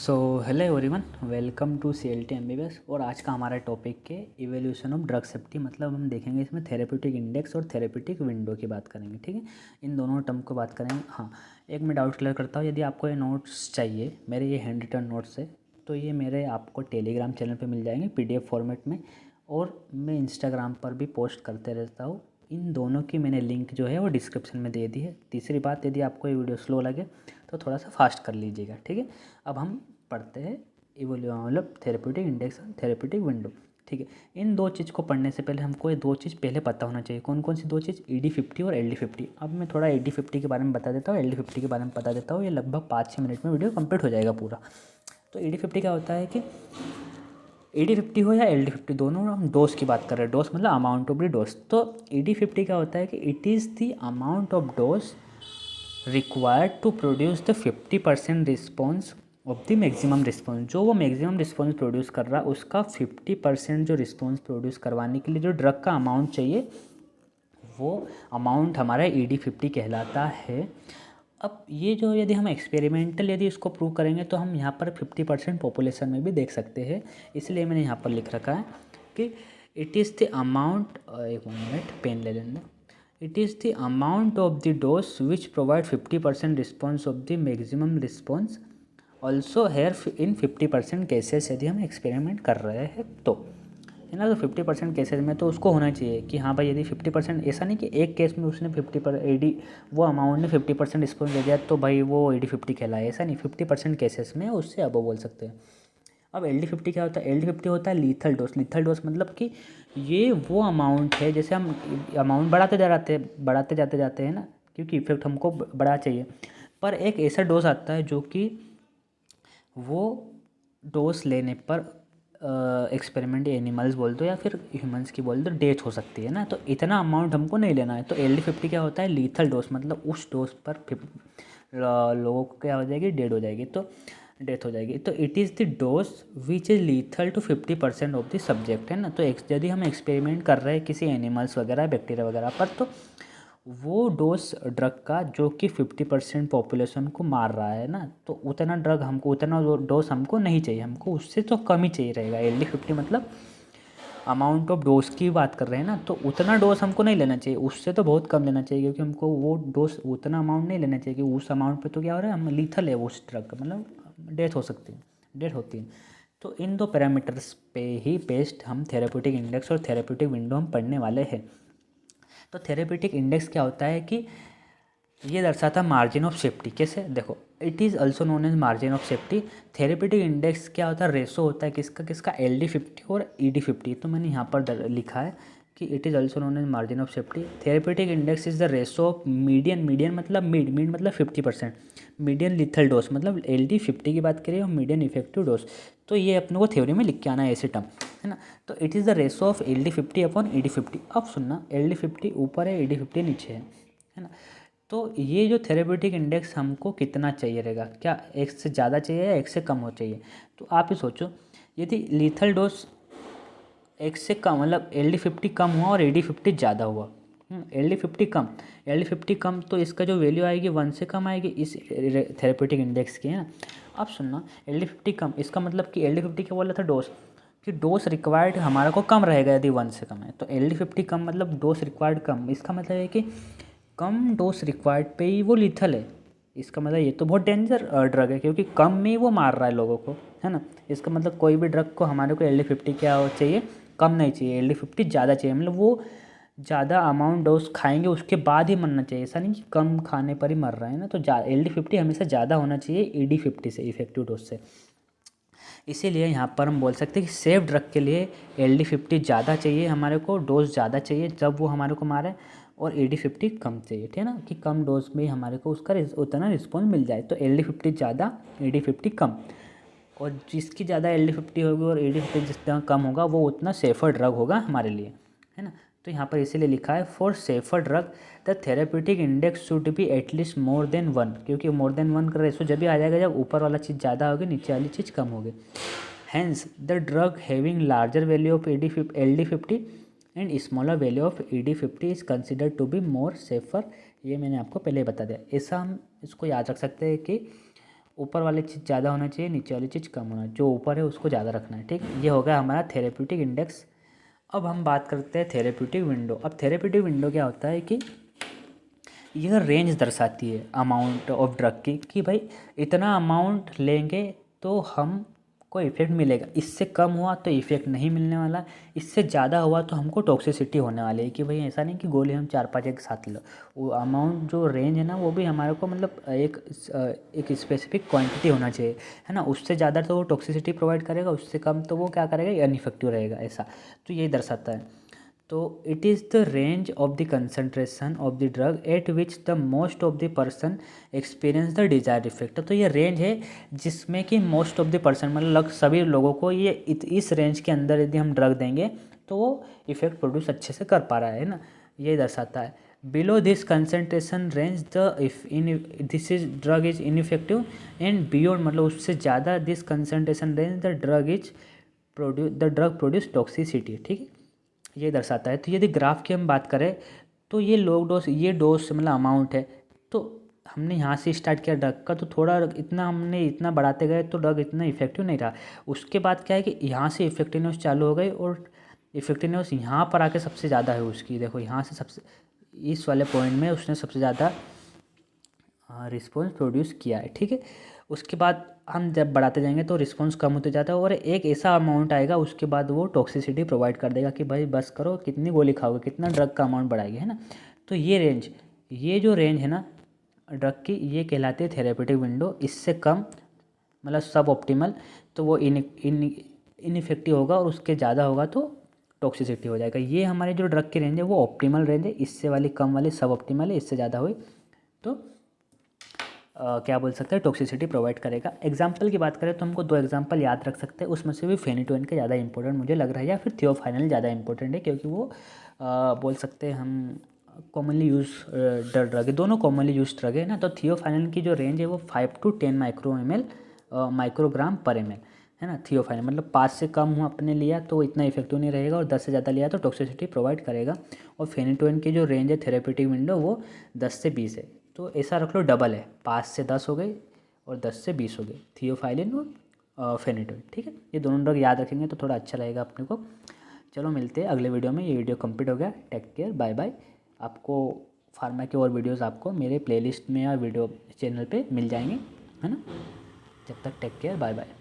So hello everyone, welcome to CLT MBBS। और आज का हमारा टॉपिक है इवोल्यूशन ऑफ ड्रग सेफ्टी। मतलब हम देखेंगे इसमें थेरेप्यूटिक इंडेक्स और थेरेप्यूटिक विंडो की बात करेंगे। ठीक है, इन दोनों टर्म को बात करेंगे। हाँ, एक मैं डाउट क्लियर करता हूँ। यदि आपको ये नोट्स चाहिए, मेरे ये हैंड रिटन नोट्स है, तो ये मेरे आपको टेलीग्राम चैनल पर मिल जाएंगे PDF फॉर्मेट में, और मैं इंस्टाग्राम पर भी पोस्ट करते रहता हूँ। इन दोनों की मैंने लिंक जो है वो डिस्क्रिप्शन में दे दी है। तीसरी बात, यदि आपको ये वीडियो स्लो लगे तो थोड़ा सा फास्ट कर लीजिएगा। ठीक है, अब हम पढ़ते हैं मतलब थेरेप्यूटिक इंडेक्स और थेरेप्यूटिक विंडो। ठीक है, इन दो चीज़ को पढ़ने से पहले हमको ये दो चीज़ पहले पता होना चाहिए। कौन कौन सी दो चीज़? ED50 और LD50। अब मैं थोड़ा ED50 के बारे में बता देता हूँ, LD50 के बारे में बता देता हूँ। ये लगभग 5-6 मिनट में वीडियो कंप्लीट हो जाएगा पूरा। तो ED50 क्या होता है कि ED50 हो या LD50, दोनों हम डोज की बात कर रहे हैं। डोज मतलब अमाउंट ऑफ द डोज। तो ED50 क्या होता है कि it is the amount of dose required to produce the 50% response of the maximum response. जो वो मैक्सिमम रिस्पॉन्स प्रोड्यूस कर रहा है उसका 50% जो रिस्पॉन्स प्रोड्यूस करवाने के लिए जो ड्रग का अमाउंट चाहिए, वो अमाउंट हमारा ED50 कहलाता है। अब ये जो यदि हम एक्सपेरिमेंटल यदि इसको प्रूव करेंगे तो हम यहाँ पर 50% पॉपुलेशन में भी देख सकते हैं। इसलिए मैंने यहाँ पर लिख रखा है कि इट इज़ द अमाउंट, एक मिनट पेन ले लेना, it is the amount of the dose which provide 50% response of the maximum response also here in 50% cases. यदि हम एक्सपेरिमेंट कर रहे हैं तो, है ना, तो 50% केसेस में तो उसको होना चाहिए कि हाँ भाई, यदि 50%, ऐसा नहीं कि एक केस में उसने 50% वो अमाउंट ने 50% रिस्पॉन्स दे दिया तो भाई वो ED50 कहलाए, ऐसा नहीं। 50% केसेस में उससे अब बोल सकते हैं। अब LD50 क्या होता है? LD50 होता है लीथल डोज। लीथल डोज मतलब कि ये वो अमाउंट है, जैसे हम अमाउंट बढ़ाते जाते हैं ना, क्योंकि इफेक्ट हमको बड़ा चाहिए। पर एक ऐसा डोज आता है जो कि वो डोज लेने पर एक्सपेरिमेंट एनिमल्स बोल दो या फिर ह्यूमंस की बोल दो, डेथ हो सकती है ना। तो इतना अमाउंट हमको नहीं लेना है। तो LD50 क्या होता है? लीथल डोज, मतलब उस डोज पर लोगों को क्या हो जाएगी? डेड हो जाएगी, तो डेथ हो जाएगी। तो it is the dose which is lethal to 50% of the subject, है ना। तो यदि हम एक्सपेरिमेंट कर रहे हैं किसी एनिमल्स वगैरह, बैक्टीरिया वगैरह पर, तो वो डोज ड्रग का जो कि 50% पॉपुलेशन को मार रहा है ना, तो उतना ड्रग हमको, उतना डोज हमको नहीं चाहिए, हमको उससे तो कम ही चाहिए रहेगा। LD50 मतलब अमाउंट ऑफ डोज की बात कर रहे हैं ना, तो उतना डोज हमको नहीं लेना चाहिए, उससे तो बहुत कम लेना चाहिए, क्योंकि हमको वो डोज उतना अमाउंट नहीं लेना चाहिए कि उस अमाउंट पे तो क्या हो रहा है, हम लीथल है उस ड्रग का, मतलब डेथ हो सकती है, डेथ होती है। तो इन दो पैरामीटर्स पे ही बेस्ड हम थेरेप्यूटिक इंडेक्स और थेरेप्यूटिक विंडो हम पढ़ने वाले हैं। तो थेरेप्यूटिक इंडेक्स क्या होता है कि ये दर्शाता मार्जिन ऑफ सेफ्टी। कैसे? देखो, it is also known as margin of safety. Therapeutic index क्या होता है? रेशो होता है किसका किसका? LD50 और ED50। तो मैंने यहाँ पर लिखा है कि it is also known as margin of safety. Therapeutic index is the ratio of median मतलब मीड मतलब 50%, मीडियन लिथल डोज मतलब LD50 की बात करें और मीडियन इफेक्टिव डोज। तो ये अपने को थ्योरी में लिख के आना है ऐसे टर्म, है ना। तो it is the ratio of LD50 upon ED50। अब सुनना, LD50 ऊपर है, ED50 नीचे है ना। तो ये जो थेरेप्यूटिक इंडेक्स हमको कितना चाहिए रहेगा? क्या एक से ज़्यादा चाहिए या एक से कम हो चाहिए? तो आप ही सोचो, यदि लीथल डोज एक से कम, मतलब LD50 कम हुआ और ED50 ज़्यादा हुआ, LD50 कम, तो इसका जो वैल्यू आएगी 1 से कम आएगी इस थेरेप्यूटिक इंडेक्स की, है ना। अब सुनना, LD50 कम, इसका मतलब कि LD50 क्या बोला था? डोज, कि डोज रिक्वायर्ड हमारा को कम रहेगा यदि 1 से कम है। तो LD50 कम मतलब डोज रिक्वायर्ड कम, इसका मतलब है कि कम डोज रिक्वायर्ड पे ही वो लीथल है। इसका मतलब ये तो बहुत डेंजर ड्रग है, क्योंकि कम में ही वो मार रहा है लोगों को, है ना। इसका मतलब कोई भी ड्रग को हमारे को LD50 क्या चाहिए? कम नहीं चाहिए, LD50 ज़्यादा चाहिए। मतलब वो ज़्यादा अमाउंट डोज खाएंगे उसके बाद ही मरना चाहिए, ऐसा नहीं कि कम खाने पर ही मर रहा है ना। तो LD50 हमेशा ज़्यादा होना चाहिए ED50 से, इफेक्टिव डोज से। इसीलिए यहाँ पर हम बोल सकते हैं कि सेफ ड्रग के लिए LD50 ज़्यादा चाहिए हमारे को, डोज ज़्यादा चाहिए जब वो हमारे को मारे, और ED50 कम चाहिए, ठीक है ना, कि कम डोज में हमारे को उसका उतना रिस्पॉन्स मिल जाए। तो LD50 ज़्यादा, ED50 कम, और जिसकी ज़्यादा LD50 होगी और ED50 जितना कम होगा वो उतना सेफर ड्रग होगा हमारे लिए, है ना। तो यहाँ पर इसीलिए लिखा है for safer drug the therapeutic index should be at least more than 1, क्योंकि मोर देन 1 का रेशो जब भी आ जाएगा जब ऊपर वाला चीज़ ज़्यादा होगी, नीचे वाली चीज़ कम होगी। Hence the drug having larger value of LD50 and smaller value of ED50 is considered to be more safer. ये मैंने आपको पहले बता दिया। ऐसा हम इसको याद रख सकते हैं कि ऊपर वाली चीज़ ज़्यादा होना चाहिए, नीचे वाली चीज़ कम होना, जो ऊपर है उसको ज़्यादा रखना है, ठीक। ये हो गया हमारा थेरेप्यूटिक इंडेक्स। अब हम बात करते हैं थेरेप्यूटिक विंडो। अब थेरेप्यूटिक विंडो क्या होता है कि यह रेंज दर्शाती है अमाउंट ऑफ ड्रग की, कि भाई इतना अमाउंट लेंगे तो हम को इफ़ेक्ट मिलेगा, इससे कम हुआ तो इफ़ेक्ट नहीं मिलने वाला, इससे ज़्यादा हुआ तो हमको टॉक्सिसिटी होने वाली है। कि भाई ऐसा नहीं कि गोली हम 4-5 एक साथ लो, वो अमाउंट जो रेंज है ना वो भी हमारे को मतलब एक स्पेसिफिक क्वांटिटी होना चाहिए, है ना। उससे ज़्यादा तो वो टॉक्सिसिटी प्रोवाइड करेगा, उससे कम तो वो क्या करेगा, अनइफेक्टिव रहेगा, ऐसा। तो यही दर्शाता है। तो it is the range of the concentration of the drug eight which the most of the person experience the desired effect. तो ये रेंज है जिसमें कि मोस्ट ऑफ द पर्सन मतलब सभी लोगों को ये इस रेंज के अंदर यदि हम ड्रग देंगे तो वो इफेक्ट प्रोड्यूस अच्छे से कर पा रहा है ना, ये दर्शाता है। Below this concentration range this is drug is ineffective and beyond मतलब उससे ज़्यादा this concentration range the drug produce toxicity, ठीक है, ये दर्शाता है। तो यदि ग्राफ की हम बात करें तो ये लो डोज, ये डोज मतलब अमाउंट है, तो हमने यहाँ से स्टार्ट किया ड्रग का, तो थोड़ा इतना हमने इतना बढ़ाते गए तो ड्रग इतना इफेक्टिव नहीं रहा। उसके बाद क्या है कि यहाँ से इफेक्टिवनेस चालू हो गई और इफेक्टिवनेस यहाँ पर आके सबसे ज़्यादा है उसकी, देखो यहाँ से सबसे इस वाले पॉइंट में उसने सबसे ज़्यादा रिस्पॉन्स प्रोड्यूस किया है, ठीक है। उसके बाद हम जब बढ़ाते जाएंगे तो रिस्पॉन्स कम होते जाता है और एक ऐसा अमाउंट आएगा उसके बाद वो टॉक्सिसिटी प्रोवाइड कर देगा कि भाई बस करो, कितनी गोली खाओगे, कितना ड्रग का अमाउंट बढ़ाएगी, है ना। तो ये रेंज, ये जो रेंज है ना ड्रग की, ये कहलाती है थेरेपेटिक विंडो। इससे कम मतलब सब ऑप्टिमल तो वो इनइफेक्टिव होगा और उसके ज़्यादा होगा तो टॉक्सिसिटी हो जाएगा। ये हमारे जो ड्रग की रेंज है वो ऑप्टिमल रेंज है, इससे वाली कम वाली सब ऑप्टिमल है, इससे ज़्यादा हुई तो क्या बोल सकते हैं, टॉक्सिसिटी प्रोवाइड करेगा। एग्जाम्पल की बात करें तो हमको 2 एग्जाम्पल याद रख सकते हैं, उसमें से भी फेनिटोइन का ज़्यादा इंपॉर्टेंट मुझे लग रहा है, या फिर थियोफाइनल ज़्यादा इंपॉर्टेंट है, क्योंकि वो बोल सकते हैं हम कॉमनली यूज ड्रग है, दोनों कॉमनली यूज ड्रग है ना। तो थियोफाइनल की जो रेंज है वो 5 to 10 माइक्रोग्राम पर ml, है ना। थियोफाइनल मतलब 5 से कम हुआ अपने लिया तो इतना इफेक्टिव नहीं रहेगा, और 10 से ज़्यादा लिया तो टॉक्सिसिटी प्रोवाइड करेगा। और फेनिटोइन की जो रेंज है थेरेपेटिक विंडो वो 10 से 20 है, तो ऐसा रख लो डबल है, 5 से 10 हो गई और 10 से 20 हो गई थियोफाइलिन और फेनिटोइन, ठीक है। ये दोनों ड्रग याद रखेंगे तो थोड़ा अच्छा रहेगा अपने को। चलो मिलते हैं अगले वीडियो में। ये वीडियो कंप्लीट हो गया, टेक केयर, बाय बाय। आपको फार्मा के और वीडियोस आपको मेरे प्लेलिस्ट में या वीडियो चैनल पे मिल जाएंगे, है ना। जब तक टेक केयर, बाय बाय।